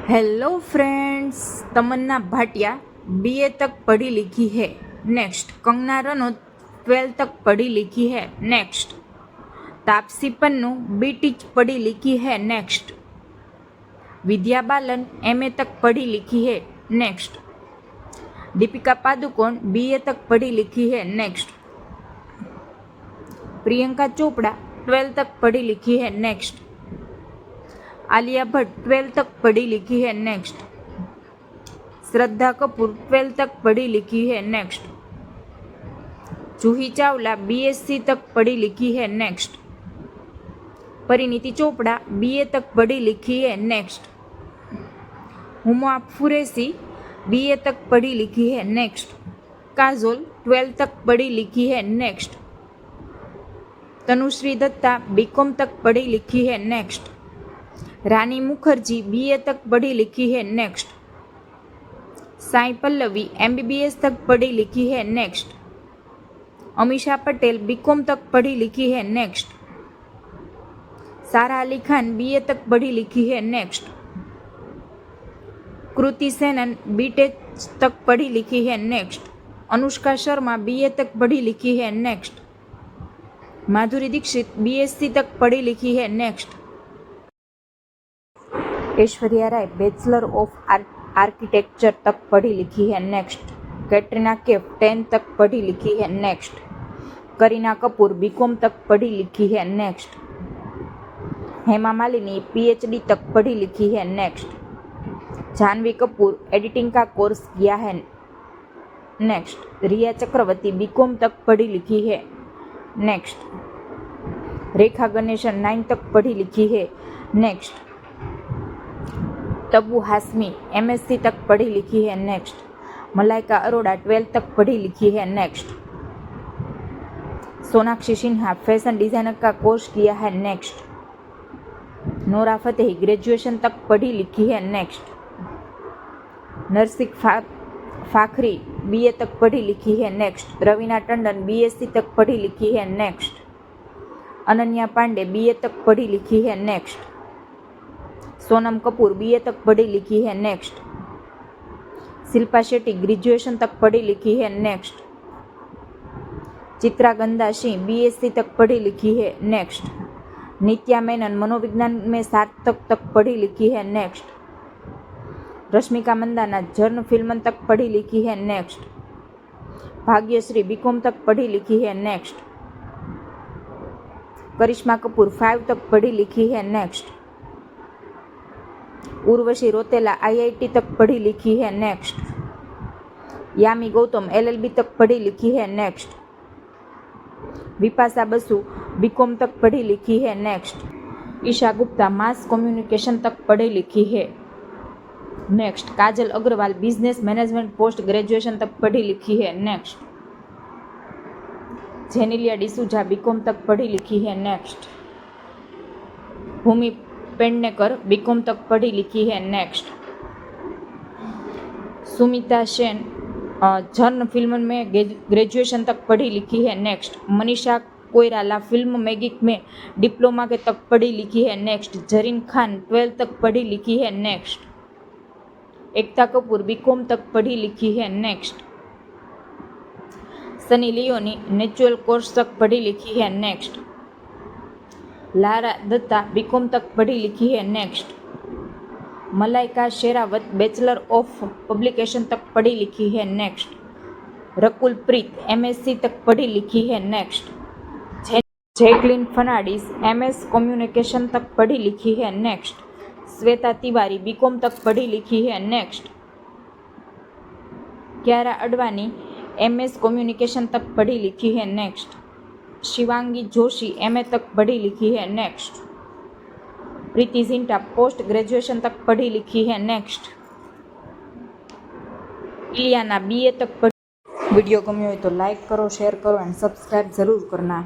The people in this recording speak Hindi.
हेलो फ्रेंड्स, तमन्ना भाटिया बीए तक पढ़ी लिखी है। नेक्स्ट, कंगना रनौत 12 तक पढ़ी लिखी है। नेक्स्ट, तापसी पन्नू बीटीच पढ़ी लिखी है। नेक्स्ट, विद्या बालन एमए तक पढ़ी लिखी है। नेक्स्ट, दीपिका पादुकोण बीए तक पढ़ी लिखी है। नेक्स्ट, प्रियंका चोपड़ा 12 तक पढ़ी लिखी है। नेक्स्ट, आलिया भट्ट 12 तक पढ़ी लिखी है। नेक्स्ट, श्रद्धा कपूर 12 तक पढ़ी लिखी है। नेक्स्ट, जूही चावला बीएससी तक पढ़ी लिखी है। नेक्स्ट, परिणीति चोपड़ा बीए तक पढ़ी लिखी है। नेक्स्ट, हुमा कुरैशी बीए तक पढ़ी लिखी है। नेक्स्ट, काजोल 12 तक पढ़ी लिखी है। नेक्स्ट, तनुश्री दत्ता बीकॉम तक पढ़ी लिखी है। नेक्स्ट, रानी मुखर्जी बीए तक पढ़ी लिखी है। नेक्स्ट, साई पल्लवी एमबीबीएस तक पढ़ी लिखी है। नेक्स्ट, अमीषा पटेल बीकॉम तक पढ़ी लिखी है। नेक्स्ट, सारा अली खान बीए तक पढ़ी लिखी है। नेक्स्ट, कृति सेनन बीटेक तक पढ़ी लिखी है। नेक्स्ट, अनुष्का शर्मा बीए तक पढ़ी लिखी है। नेक्स्ट, माधुरी दीक्षित बीएससी तक पढ़ी लिखी है। Next, Aishwarya Rai bachelor of architecture तक पढ़ी लिखी है। नेक्स्ट, कैटरीना कैफ 10 तक पढ़ी लिखी है। नेक्स्ट, करीना कपूर बीकॉम तक पढ़ी लिखी है। नेक्स्ट, हेमा मालिनी पीएचडी तक पढ़ी लिखी है। नेक्स्ट, जानवी कपूर एडिटिंग का कोर्स किया है। नेक्स्ट, रिया चक्रवर्ती बीकॉम तक पढ़ी लिखी है। नेक्स्ट, रेखा गणेशन 9 तक पढ़ी लिखी है। नेक्स्ट, तब्बू हाशमी एमएससी तक पढ़ी लिखी है। नेक्स्ट, मलाइका अरोड़ा 12 तक पढ़ी लिखी है। Next, Sonakshi Sinha fashion designer का कोर्स किया है। नेक्स्ट, नोरा फतेही ग्रेजुएशन तक पढ़ी लिखी है। नेक्स्ट, नरसिक फाखरी बीए तक पढ़ी लिखी है। नेक्स्ट, रवीना टंडन बीएससी तक पढ़ी लिखी है। नेक्स्ट, अनन्या पांडे बीए तक पढ़ी लिखी है। नेक्स्ट, सोनम कपूर बीए तक पढ़ी लिखी है। नेक्स्ट, शिल्पा शेट्टी ग्रेजुएशन तक पढ़ी लिखी है। नेक्स्ट, चित्रा गंदा सिंह बीएससी तक पढ़ी लिखी है। नेक्स्ट, नित्या मेनन मनोविज्ञान में स्नातक तक पढ़ी लिखी है। नेक्स्ट, रश्मिका मंदाना जर्न फिल्म तक पढ़ी लिखी है। नेक्स्ट, भाग्यश्री बीकॉम तक पढ़ी लिखी है। नेक्स्ट, करिश्मा कपूर 5 तक पढ़ी लिखी है। नेक्स्ट, उर्वशी रोतेला आईआईटी तक पढ़ी लिखी है। नेक्स्ट, यामी गौतम एलएलबी तक पढ़ी लिखी है। नेक्स्ट, विपाशा बसु बीकॉम तक पढ़ी लिखी है। Next, Isha Gupta mass communication तक पढ़ी लिखी है। Next, Kajal Agarwal business management post graduation तक पढ़ी लिखी है। नेक्स्ट, जेनेलिया डिसूजा बीकॉम तक पढ़ी लिखी है। नेक्स्ट, भूमि पेडनेकर बीकॉम तक पढ़ी लिखी है। नेक्स्ट, सुमिता सेन जर्न फिल्म में ग्रेजुएशन तक पढ़ी लिखी है। नेक्स्ट, मनीषा कोइराला फिल्म मेगिक में डिप्लोमा के तक पढ़ी लिखी है। नेक्स्ट, जरीन खान 12 तक पढ़ी लिखी है। नेक्स्ट, एकता कपूर बीकॉम तक पढ़ी लिखी है। Next, Sunny Leone natural course तक पढ़ी लिखी है। नेक्स्ट, लारा दत्ता बीकॉम तक पढ़ी लिखी है। Next, Malaika Sherawat bachelor of publication तक पढ़ी लिखी है। नेक्स्ट, रकुल प्रीत एमएससी तक पढ़ी लिखी है। Next, Jacqueline Fernandez MS communication तक पढ़ी लिखी है। नेक्स्ट, श्वेता तिवारी बीकॉम तक पढ़ी लिखी है। नेक्स्ट, क्यारा अडवाणी एमएस कम्युनिकेशन तक पढ़ी लिखी है। नेक्स्ट, शिवांगी जोशी एमए तक पढ़ी लिखी है। Next, Preity Zinta post graduation तक पढ़ी लिखी है। नेक्स्ट, इलियाना बीए तक पढ़ी। वीडियो गम्यो हो तो लाइक करो, शेयर करो एंड सब्सक्राइब जरूर करना।